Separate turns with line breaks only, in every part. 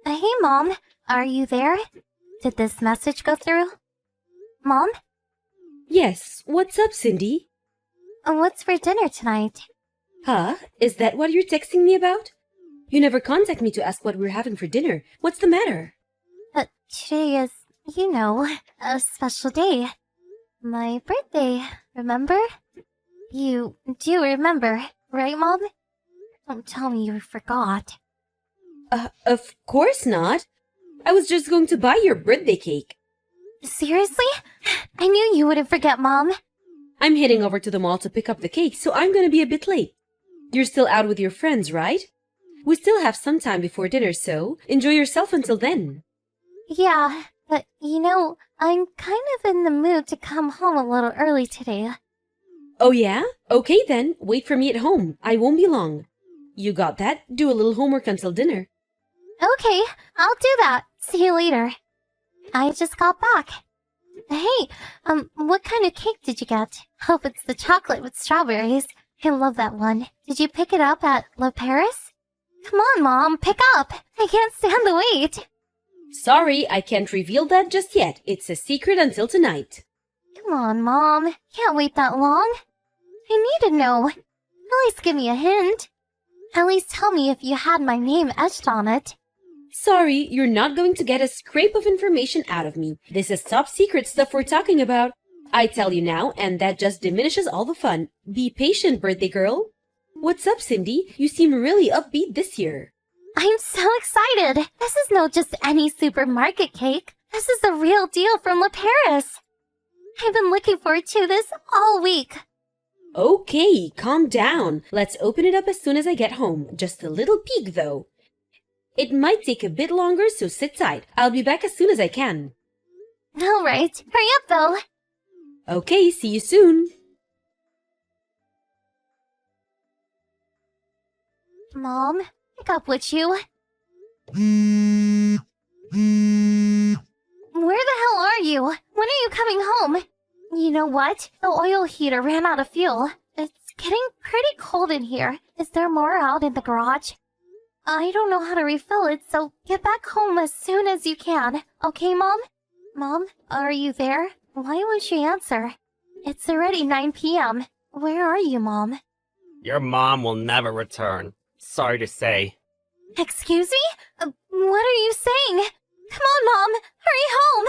Hey, Mom. Are you there? Did this message go through? Mom?
Yes, what's up, Cindy?
What's for dinner tonight?
Huh? Is that what you're texting me about? You never contact me to ask what we're having for dinner. What's the matter?
Today is, a special day. My birthday, remember? You do remember, right, Mom? Don't tell me you forgot.
Of course not. I was just going to buy your birthday cake.
Seriously? I knew you wouldn't forget, Mom.
I'm heading over to the mall to pick up the cake, so I'm gonna be a bit late. You're still out with your friends, right? We still have some time before dinner, so enjoy yourself until then.
Yeah, but I'm kind of in the mood to come home a little early today.
Oh yeah? Okay then, wait for me at home. I won't be long. You got that? Do a little homework until dinner.
Okay, I'll do that. See you later. I just got back. Hey, what kind of cake did you get? Hope it's the chocolate with strawberries. I love that one. Did you pick it up at Le Paris? Come on, Mom, pick up. I can't stand the wait.
Sorry, I can't reveal that just yet. It's a secret until tonight.
Come on, Mom. Can't wait that long. I need to know. At least give me a hint. At least tell me if you had my name etched on it.
Sorry, you're not going to get a scrape of information out of me. This is top secret stuff we're talking about. I tell you now, and that just diminishes all the fun. Be patient, birthday girl. What's up, Cindy? You seem really upbeat this year.
I'm so excited. This is not just any supermarket cake. This is the real deal from Le Paris. I've been looking forward to this all week.
Okay, calm down. Let's open it up as soon as I get home. Just a little peek, though. It might take a bit longer, so sit tight. I'll be back as soon as I can.
All right, hurry up, though.
Okay, see you soon.
Mom, pick up, would you? Where the hell are you? When are you coming home? You know what? The oil heater ran out of fuel. It's getting pretty cold in here. Is there more out in the garage? I don't know how to refill it, so get back home as soon as you can. Okay, Mom? Mom, are you there? Why won't you answer? It's already 9 p.m. Where are you, Mom?
Your mom will never return. Sorry to say.
Excuse me? What are you saying? Come on, Mom! Hurry home!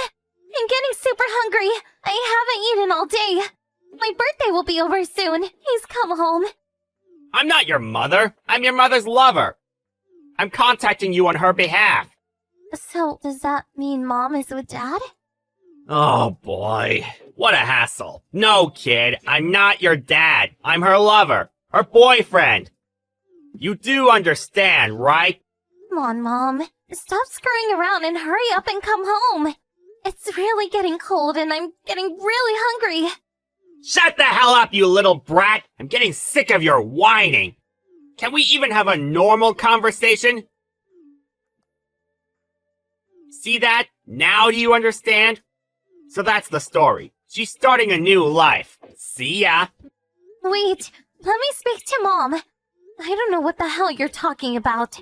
I'm getting super hungry. I haven't eaten all day. My birthday will be over soon. Please come home.
I'm not your mother. I'm your mother's lover. I'm contacting you on her behalf.
So, does that mean Mom is with Dad?
Oh boy. What a hassle. No, kid. I'm not your dad. I'm her lover. Her boyfriend. You do understand, right?
Come on, Mom. Stop screwing around and hurry up and come home. It's really getting cold and I'm getting really hungry.
Shut the hell up, you little brat! I'm getting sick of your whining. Can we even have a normal conversation? See that? Now do you understand? So that's the story. She's starting a new life. See ya.
Wait, let me speak to Mom. I don't know what the hell you're talking about.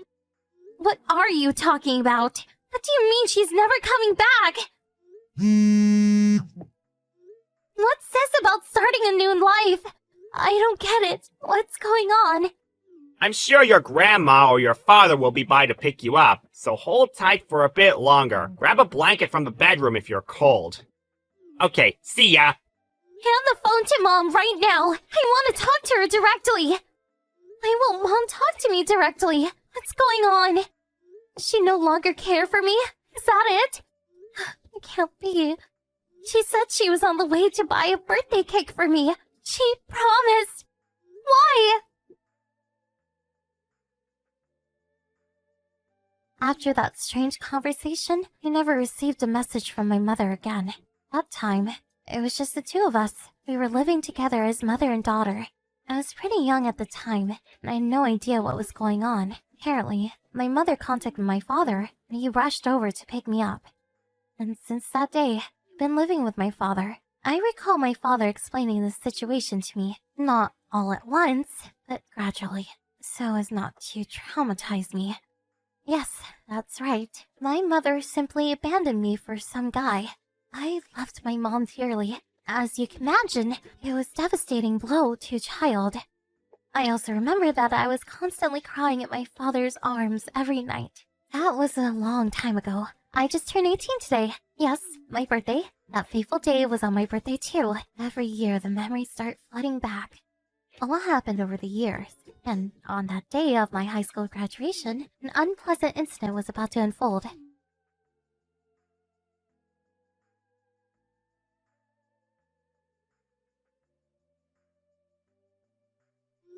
What are you talking about? What do you mean she's never coming back? What's this about starting a new life? I don't get it. What's going on?
I'm sure your grandma or your father will be by to pick you up, so hold tight for a bit longer. Grab a blanket from the bedroom if you're cold. Okay, see ya.
Hand the phone to Mom right now. I want to talk to her directly. Why won't Mom talk to me directly? What's going on? Does she no longer care for me? Is that it? It can't be. She said she was on the way to buy a birthday cake for me. She promised. Why? After that strange conversation, I never received a message from my mother again. That time, it was just the two of us. We were living together as mother and daughter. I was pretty young at the time, and I had no idea what was going on. Apparently, my mother contacted my father, and he rushed over to pick me up. And since that day, I've been living with my father. I recall my father explaining the situation to me, not all at once, but gradually, so as not to traumatize me. Yes, That's right. My mother simply abandoned me for some guy. I loved my mom dearly. As you can imagine, it was a devastating blow to a child. I also remember that I was constantly crying at my father's arms every night. That was a long time ago. I just turned 18 today. Yes, my birthday. That fateful day was on my birthday too. Every year the memories start flooding back. A lot happened over the years, and on that day of my high school graduation, an unpleasant incident was about to unfold.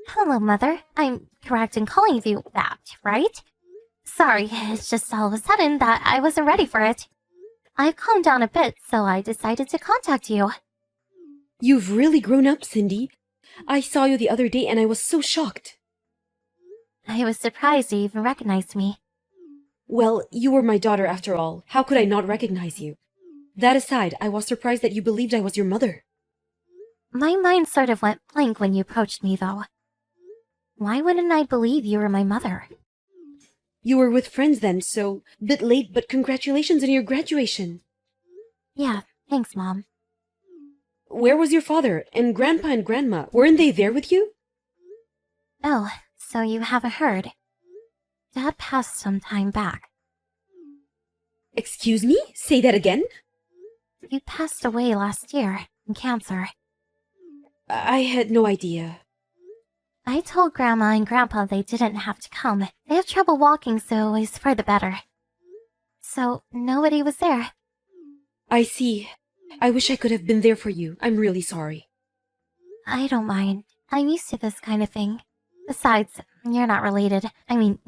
Hello, Mother. I'm correct in calling you that, right? Sorry, it's just all of a sudden that I wasn't ready for it. I've calmed down a bit, so I decided to contact you.
You've really grown up, Cindy. I saw you the other day and I was so shocked.
I was surprised you even recognized me.
Well, you were my daughter after all. How could I not recognize you? That aside, I was surprised that you believed I was your mother.
My mind sort of went blank when you approached me, though. Why wouldn't I believe you were my mother?
You were with friends then, so bit late, but congratulations on your graduation.
Yeah, thanks, Mom.
Where was your father and Grandpa and Grandma? Weren't they there with you?
Oh, so you haven't heard. Dad passed some time back.
Excuse me? Say that again?
He passed away last year from cancer.
I had no idea.
I told Grandma and Grandpa they didn't have to come. They have trouble walking, so it was for the better. So, nobody was there.
I see. I wish I could have been there for you. I'm really sorry.
I don't mind. I'm used to this kind of thing. Besides, you're not related. I mean,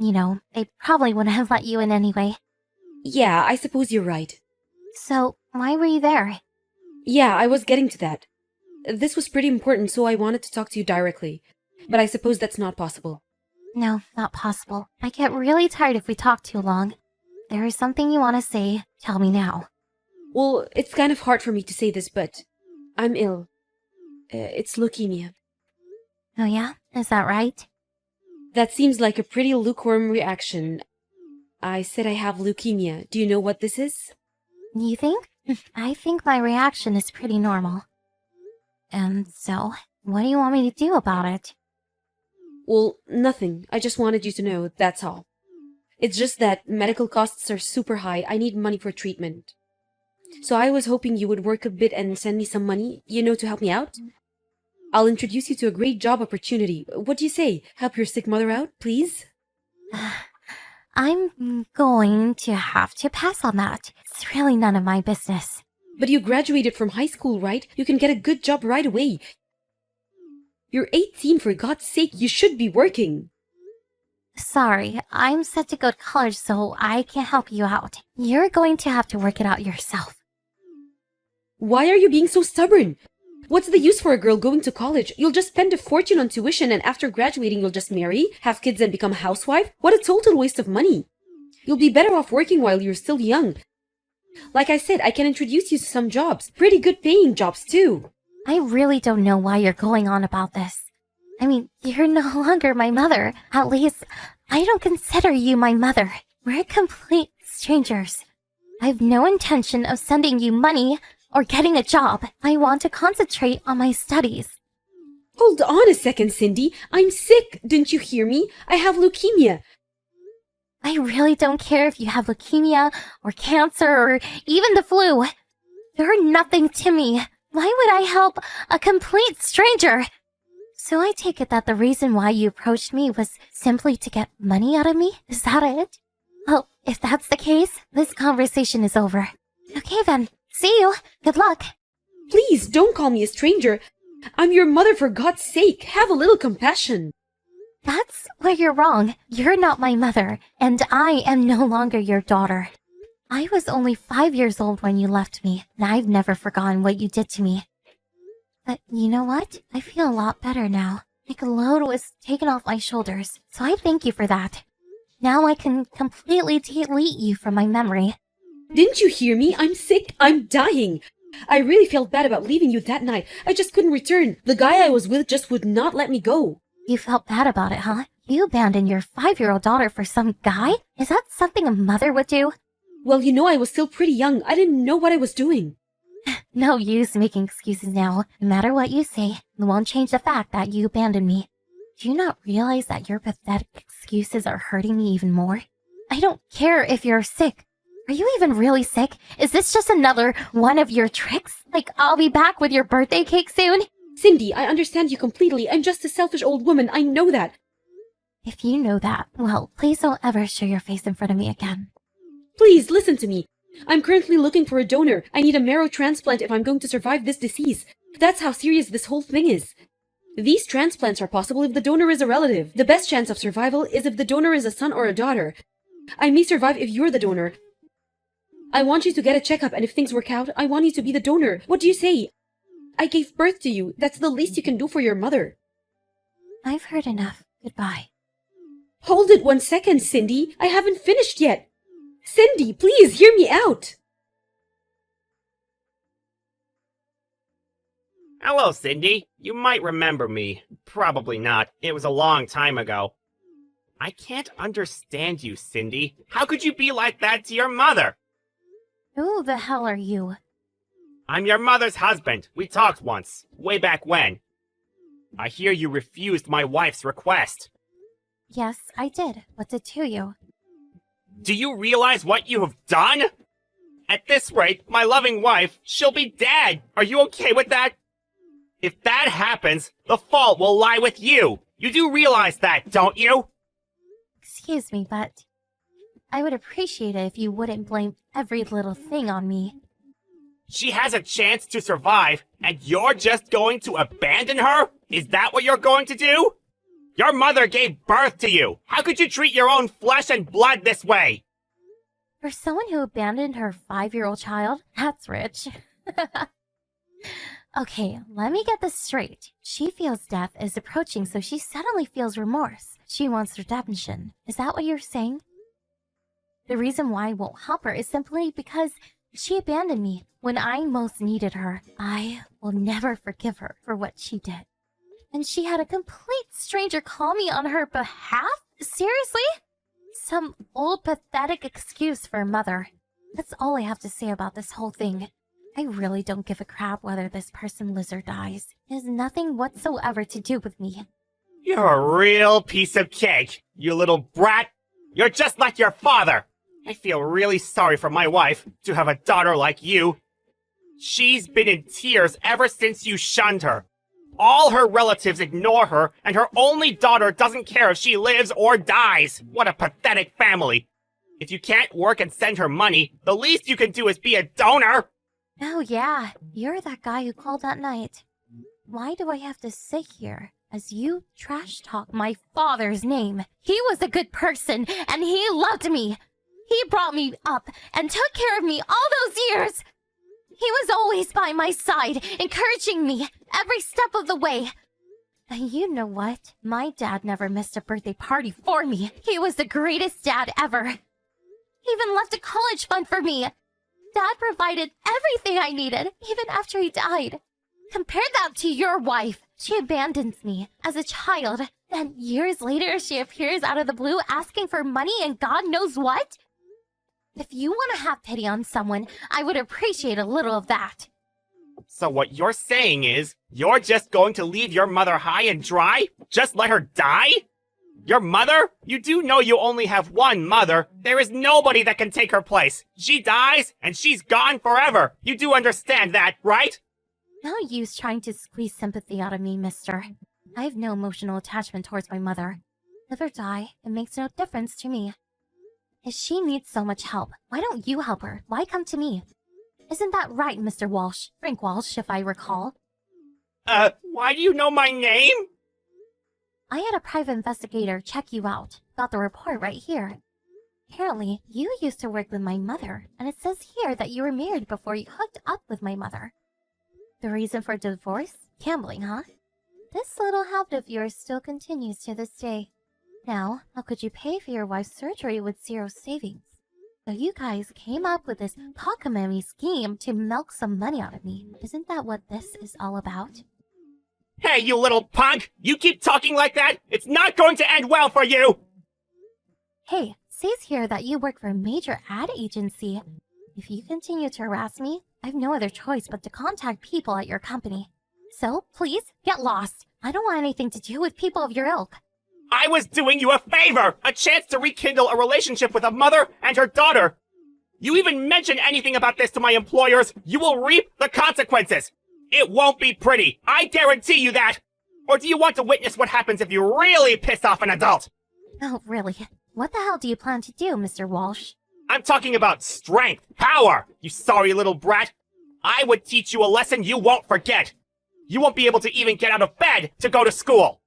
they probably wouldn't have let you in anyway.
Yeah, I suppose you're right.
So, why were you there?
Yeah, I was getting to that. This was pretty important, so I wanted to talk to you directly. But I suppose that's not possible.
No, not possible. I get really tired if we talk too long. There is something you want to say, tell me now.
Well, it's kind of hard for me to say this, but I'm ill. It's leukemia.
Oh yeah? Is that right?
That seems like a pretty lukewarm reaction. I said I have leukemia. Do you know what this is?
You think? I think my reaction is pretty normal. So, what do you want me to do about it?
Well, nothing. I just wanted you to know, that's all. It's just that medical costs are super high. I need money for treatment. So I was hoping you would work a bit and send me some money, to help me out. I'll introduce you to a great job opportunity. What do you say? Help your sick mother out, please?
I'm going to have to pass on that. It's really none of my business.
But you graduated from high school, right? You can get a good job right away. You're 18, for God's sake. You should be working.
Sorry, I'm set to go to college, so I can't help you out. You're going to have to work it out yourself.
Why are you being so stubborn? What's the use for a girl going to college? You'll just spend a fortune on tuition, and after graduating you'll just marry, have kids, and become a housewife? What a total waste of money. You'll be better off working while you're still young. Like I said, I can introduce you to some jobs. Pretty good paying jobs, too.
I really don't know why you're going on about this. I mean, you're no longer my mother. At least, I don't consider you my mother. We're complete strangers. I've no intention of sending you money or getting a job. I want to concentrate on my studies.
Hold on a second, Cindy. I'm sick. Didn't you hear me? I have leukemia.
I really don't care if you have leukemia or cancer or even the flu. You're nothing to me. Why would I help a complete stranger? So I take it that the reason why you approached me was simply to get money out of me? Is that it? Well, if that's the case, this conversation is over. Okay then, see you. Good luck.
Please, don't call me a stranger. I'm your mother, for God's sake. Have a little compassion.
That's where you're wrong. You're not my mother, and I am no longer your daughter. I was only 5 years old when you left me, and I've never forgotten what you did to me. But you know what? I feel a lot better now. Like a load was taken off my shoulders, so I thank you for that. Now I can completely delete you from my memory.
Didn't you hear me? I'm sick. I'm dying. I really felt bad about leaving you that night. I just couldn't return. The guy I was with just would not let me go.
You felt bad about it, huh? You abandoned your 5-year-old daughter for some guy? Is that something a mother would do?
Well, I was still pretty young. I didn't know what I was doing.
No use making excuses now. No matter what you say, it won't change the fact that you abandoned me. Do you not realize that your pathetic excuses are hurting me even more? I don't care if you're sick. Are you even really sick? Is this just another one of your tricks? Like, I'll be back with your birthday cake soon?
Cindy, I understand you completely. I'm just a selfish old woman. I know that.
If you know that, well, please don't ever show your face in front of me again.
Please, listen to me. I'm currently looking for a donor. I need a marrow transplant if I'm going to survive this disease. That's how serious this whole thing is. These transplants are possible if the donor is a relative. The best chance of survival is if the donor is a son or a daughter. I may survive if you're the donor. I want you to get a checkup, and if things work out, I want you to be the donor. What do you say? I gave birth to you. That's the least you can do for your mother.
I've heard enough. Goodbye.
Hold it 1 second, Cindy. I haven't finished yet. Cindy, please hear me out.
Hello, Cindy. You might remember me. Probably not. It was a long time ago. I can't understand you, Cindy. How could you be like that to your mother?
Who the hell are you?
I'm your mother's husband. We talked once, way back when. I hear you refused my wife's request.
Yes, I did. What's it to you?
Do you realize what you have done? At this rate, my loving wife, she'll be dead. Are you okay with that? If that happens, the fault will lie with you. You do realize that, don't you?
Excuse me, but I would appreciate it if you wouldn't blame every little thing on me.
She has a chance to survive, and you're just going to abandon her? Is that what you're going to do? Your mother gave birth to you. How could you treat your own flesh and blood this way?
For someone who abandoned her 5-year-old child, that's rich. Okay, let me get this straight. She feels death is approaching, so she suddenly feels remorse. She wants redemption. Is that what you're saying? The reason why I won't help her is simply because she abandoned me when I most needed her. I will never forgive her for what she did. And she had a complete stranger call me on her behalf? Seriously? Some old pathetic excuse for a mother. That's all I have to say about this whole thing. I really don't give a crap whether this person lives or dies. It has nothing whatsoever to do with me.
You're a real piece of cake, you little brat. You're just like your father. I feel really sorry for my wife to have a daughter like you. She's been in tears ever since you shunned her. All her relatives ignore her, and her only daughter doesn't care if she lives or dies. What a pathetic family. If you can't work and send her money, the least you can do is be a donor.
Oh yeah, you're that guy who called that night. Why do I have to sit here as you trash talk my father's name? He was a good person, and he loved me. He brought me up and took care of me all those years. He was always by my side, encouraging me every step of the way. And you know what? My dad never missed a birthday party for me. He was the greatest dad ever. He even left a college fund for me. Dad provided everything I needed, even after he died. Compare that to your wife. She abandons me as a child. Then years later, she appears out of the blue asking for money and God knows what? If you want to have pity on someone, I would appreciate a little of that.
So what you're saying is, you're just going to leave your mother high and dry? Just let her die? Your mother? You do know you only have one mother. There is nobody that can take her place. She dies, and she's gone forever. You do understand that, right?
No use trying to squeeze sympathy out of me, mister. I have no emotional attachment towards my mother. Live or die, it makes no difference to me. If she needs so much help, why don't you help her? Why come to me? Isn't that right, Mr. Walsh? Frank Walsh, if I recall.
Why do you know my name?
I had a private investigator check you out. Got the report right here. Apparently, you used to work with my mother, and it says here that you were married before you hooked up with my mother. The reason for divorce? Gambling, huh? This little habit of yours still continues to this day. Now, how could you pay for your wife's surgery with zero savings? So you guys came up with this cockamamie scheme to milk some money out of me. Isn't that what this is all about?
Hey, you little punk! You keep talking like that, it's not going to end well for you!
Hey, says here that you work for a major ad agency. If you continue to harass me, I have no other choice but to contact people at your company. So, please, get lost. I don't want anything to do with people of your ilk.
I was doing you a favor! A chance to rekindle a relationship with a mother and her daughter! You even mention anything about this to my employers, you will reap the consequences! It won't be pretty, I guarantee you that! Or do you want to witness what happens if you really piss off an adult?
Oh, really? What the hell do you plan to do, Mr. Walsh?
I'm talking about strength, power, you sorry little brat! I would teach you a lesson you won't forget! You won't be able to even get out of bed to go to school!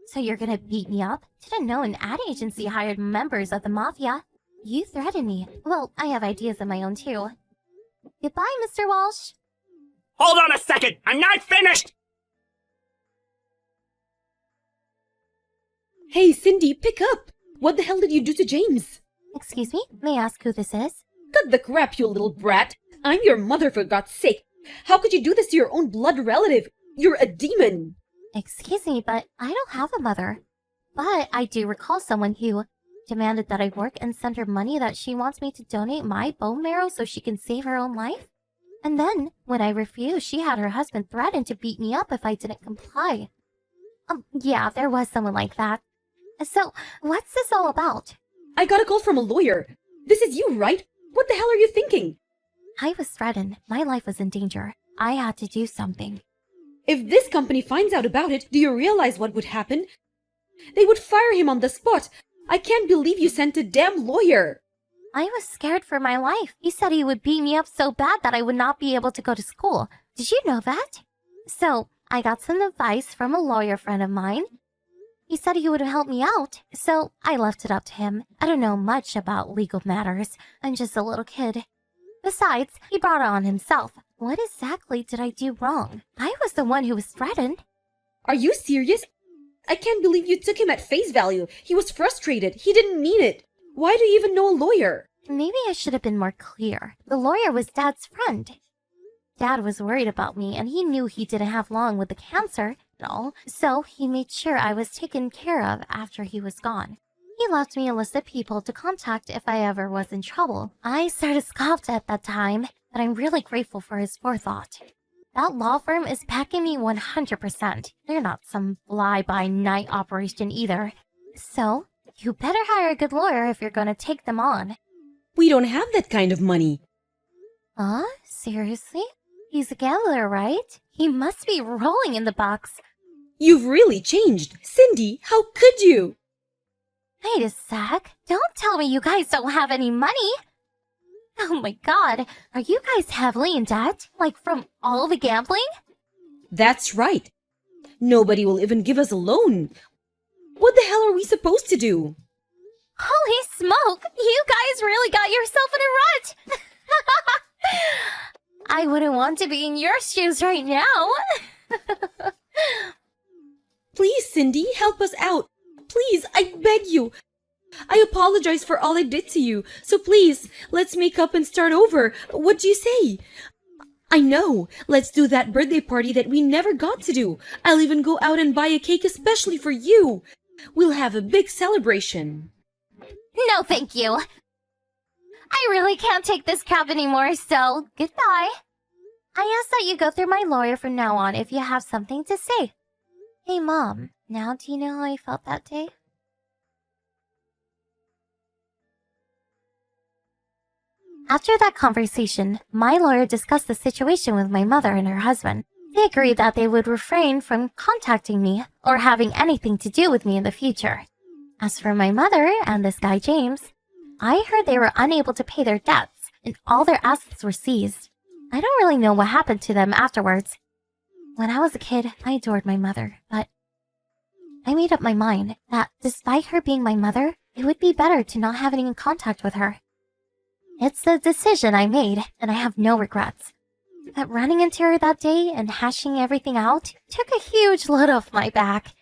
So you're gonna beat me up? Didn't know an ad agency hired members of the mafia. You threatened me. Well, I have ideas of my own too. Goodbye, Mr. Walsh.
Hold on a second! I'm not finished!
Hey, Cindy, pick up! What the hell did you do to James?
Excuse me, may I ask who this is?
Cut the crap, you little brat! I'm your mother, for God's sake! How could you do this to your own blood relative? You're a demon!
Excuse me, but I don't have a mother. But I do recall someone who demanded that I work and send her money that she wants me to donate my bone marrow so she can save her own life. And then, when I refused, she had her husband threaten to beat me up if I didn't comply. Yeah, there was someone like that. So, what's this all about?
I got a call from a lawyer. This is you, right? What the hell are you thinking?
I was threatened. My life was in danger. I had to do something.
If this company finds out about it, do you realize what would happen? They would fire him on the spot. I can't believe you sent a damn lawyer.
I was scared for my life. He said he would beat me up so bad that I would not be able to go to school. Did you know that? So, I got some advice from a lawyer friend of mine. He said he would help me out, so I left it up to him. I don't know much about legal matters. I'm just a little kid. Besides, he brought it on himself. What exactly did I do wrong? I was the one who was threatened.
Are you serious? I can't believe you took him at face value. He was frustrated. He didn't mean it. Why do you even know a lawyer?
Maybe I should have been more clear. The lawyer was Dad's friend. Dad was worried about me, and he knew he didn't have long with the cancer and all, so he made sure I was taken care of after he was gone. He left me a list of people to contact if I ever was in trouble. I sort of scoffed at that time, but I'm really grateful for his forethought. That law firm is backing me 100%. They're not some fly-by-night operation either. So, you better hire a good lawyer if you're gonna take them on.
We don't have that kind of money.
Huh? Seriously? He's a gambler, right? He must be rolling in the bucks.
You've really changed. Cindy, how could you?
Wait a sec. Don't tell me you guys don't have any money. Oh my god. Are you guys heavily in debt? Like from all the gambling?
That's right. Nobody will even give us a loan. What the hell are we supposed to do?
Holy smoke! You guys really got yourself in a rut! I wouldn't want to be in your shoes right now.
Please, Cindy, help us out. Please, I beg you. I apologize for all I did to you. So please, let's make up and start over. What do you say? I know. Let's do that birthday party that we never got to do. I'll even go out and buy a cake especially for you. We'll have a big celebration.
No, thank you. I really can't take this crap anymore, so goodbye. I ask that you go through my lawyer from now on if you have something to say. Hey, Mom, now do you know how I felt that day? After that conversation, my lawyer discussed the situation with my mother and her husband. They agreed that they would refrain from contacting me or having anything to do with me in the future. As for my mother and this guy James, I heard they were unable to pay their debts and all their assets were seized. I don't really know what happened to them afterwards. When I was a kid, I adored my mother, but I made up my mind that despite her being my mother, it would be better to not have any contact with her. It's the decision I made, and I have no regrets. But running into her that day and hashing everything out took a huge load off my back.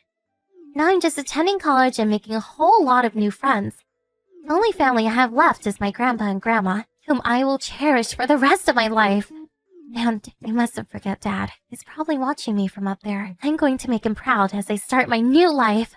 Now I'm just attending college and making a whole lot of new friends. The only family I have left is my grandpa and grandma, whom I will cherish for the rest of my life. And you mustn't forget Dad. He's probably watching me from up there. I'm going to make him proud as I start my new life.